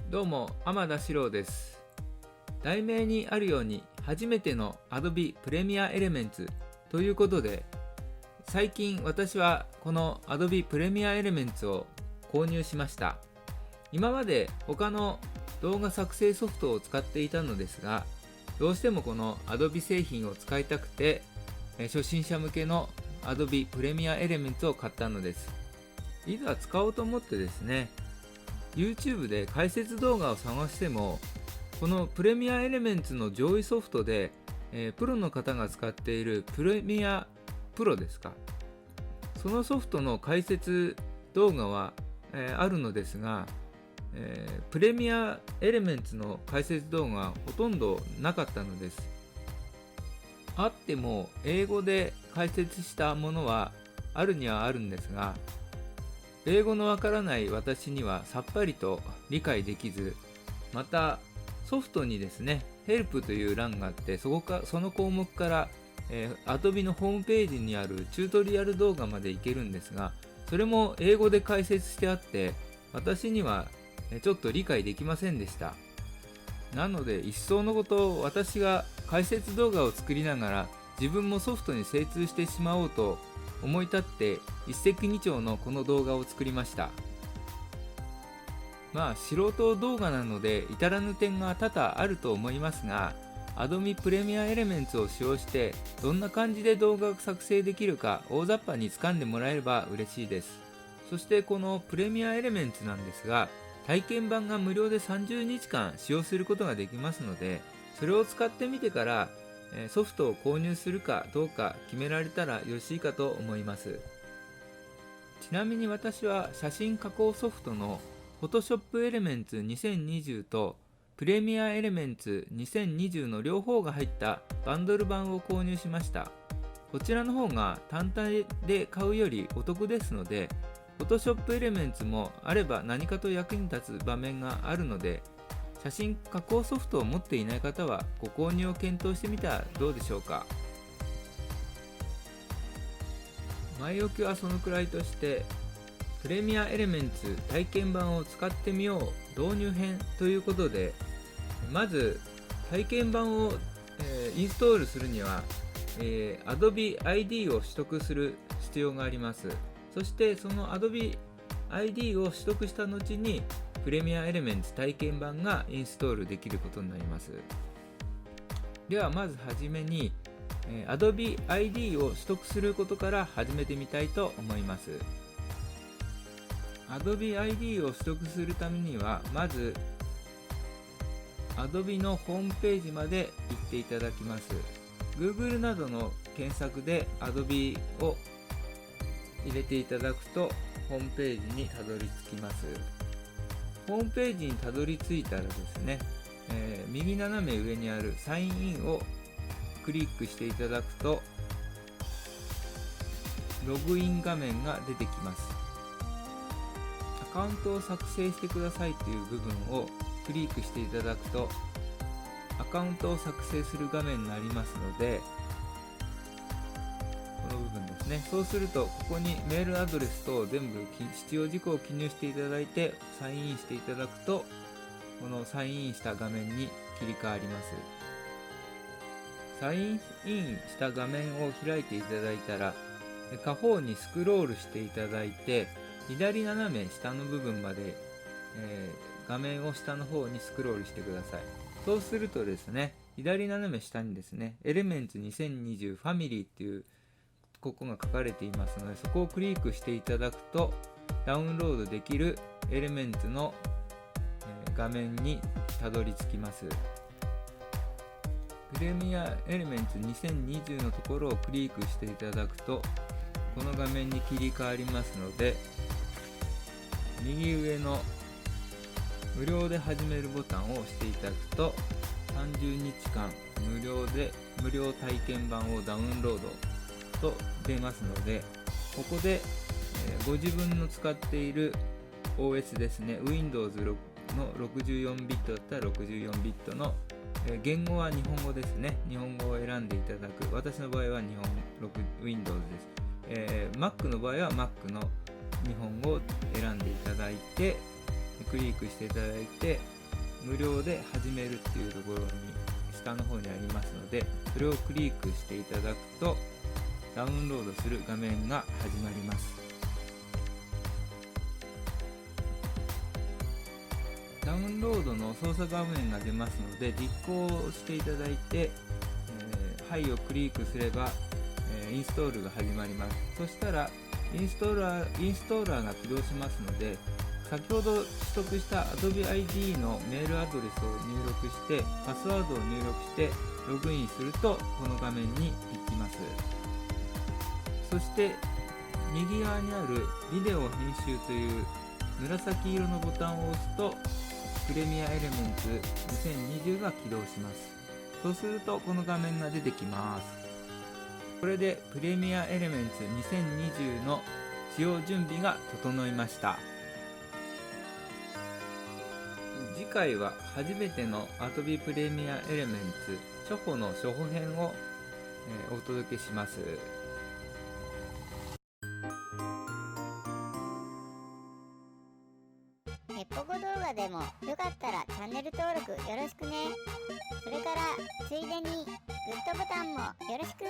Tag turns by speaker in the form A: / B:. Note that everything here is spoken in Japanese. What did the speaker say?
A: どうも、天田四郎です。題名にあるように、初めての Adobe Premiere Elements ということで、最近私はこの Adobe Premiere Elements を購入しました。今まで他の動画作成ソフトを使っていたのですが、どうしてもこの Adobe 製品を使いたくて、初心者向けの Adobe Premiere Elements を買ったのです。いざ使おうと思ってですね、YouTube で解説動画を探しても、このプレミアエレメンツの上位ソフトで、プロの方が使っているプレミアプロですか、そのソフトの解説動画は、あるのですが、プレミアエレメンツの解説動画はほとんどなかったのです。あっても英語で解説したものはあるにはあるんですが、英語のわからない私にはさっぱりと理解できず、またソフトにですね、ヘルプという欄があって、その項目から、Adobe のホームページにあるチュートリアル動画までいけるんですが、それも英語で解説してあって、私にはちょっと理解できませんでした。なので、一層のこと私が解説動画を作りながら自分もソフトに精通してしまおうと思い立って、一石二鳥のこの動画を作りました。素人動画なので至らぬ点が多々あると思いますが、 Adobe Premiere Elements を使用してどんな感じで動画が作成できるか大雑把に掴んでもらえれば嬉しいです。そしてこの Premiere Elements なんですが、体験版が無料で30日間使用することができますので、それを使ってみてからソフトを購入するかどうか決められたらよろしいかと思います。ちなみに私は写真加工ソフトの Photoshop Elements 2020と Premiere Elements 2020の両方が入ったバンドル版を購入しました。こちらの方が単体で買うよりお得ですので、 Photoshop Elements もあれば何かと役に立つ場面があるので、写真加工ソフトを持っていない方はご購入を検討してみたらどうでしょうか。前置きはそのくらいとして、プレミアエレメンツ体験版を使ってみよう導入編ということで、まず体験版を、インストールするには、Adobe ID を取得する必要があります。そしてその Adobe ID を取得した後にプレミアエレメンツ体験版がインストールできることになります。ではまずはじめにAdobe ID を取得することから始めてみたいと思います。Adobe ID を取得するためには、まず Adobe のホームページまで行っていただきます。 Google などの検索で Adobe を入れていただくとホームページにたどり着きます。ホームページにたどり着いたらですね、右斜め上にあるサインインをクリックしていただくとログイン画面が出てきます。アカウントを作成してくださいという部分をクリックしていただくとアカウントを作成する画面になりますので、この部分ですね。そうするとここにメールアドレスと全部必要事項を記入していただいてサインインしていただくと、このサインインした画面に切り替わります。サインインした画面を開いていただいたら、下方にスクロールしていただいて、左斜め下の部分まで、画面を下の方にスクロールしてください。そうするとですね、左斜め下にですね、Elements 2020 Family っていうここが書かれていますので、そこをクリックしていただくとダウンロードできる Elements の、画面にたどり着きます。プレミアエレメンツ2020のところをクリックしていただくとこの画面に切り替わりますので、右上の無料で始めるボタンを押していただくと30日間無料体験版をダウンロードと出ますので、ここで、ご自分の使っている OS ですね、 Windows の64ビットだったら64ビットの言語は日本語ですね。日本語を選んでいただく。私の場合はWindows です。Mac の場合は Mac の日本語を選んでいただいて、クリックしていただいて無料で始めるっていうところに下の方にありますので、それをクリックしていただくとダウンロードする画面が始まります。ダウンロードの操作画面が出ますので、実行していただいて、はいをクリックすれば、インストールが始まります。そしたらインストーラーが起動しますので、先ほど取得した Adobe ID のメールアドレスを入力してパスワードを入力してログインするとこの画面に行きます。そして右側にあるビデオ編集という紫色のボタンを押すとプレミアエレメンツ2020が起動します。そうするとこの画面が出てきます。これでプレミアエレメンツ2020の使用準備が整いました。次回は初めての Adobe プレミアエレメンツ初歩の初歩編を、お届けします。
B: ヘッポコ動画でもよかったらチャンネル登録よろしくね。それからついでにグッドボタンもよろしく。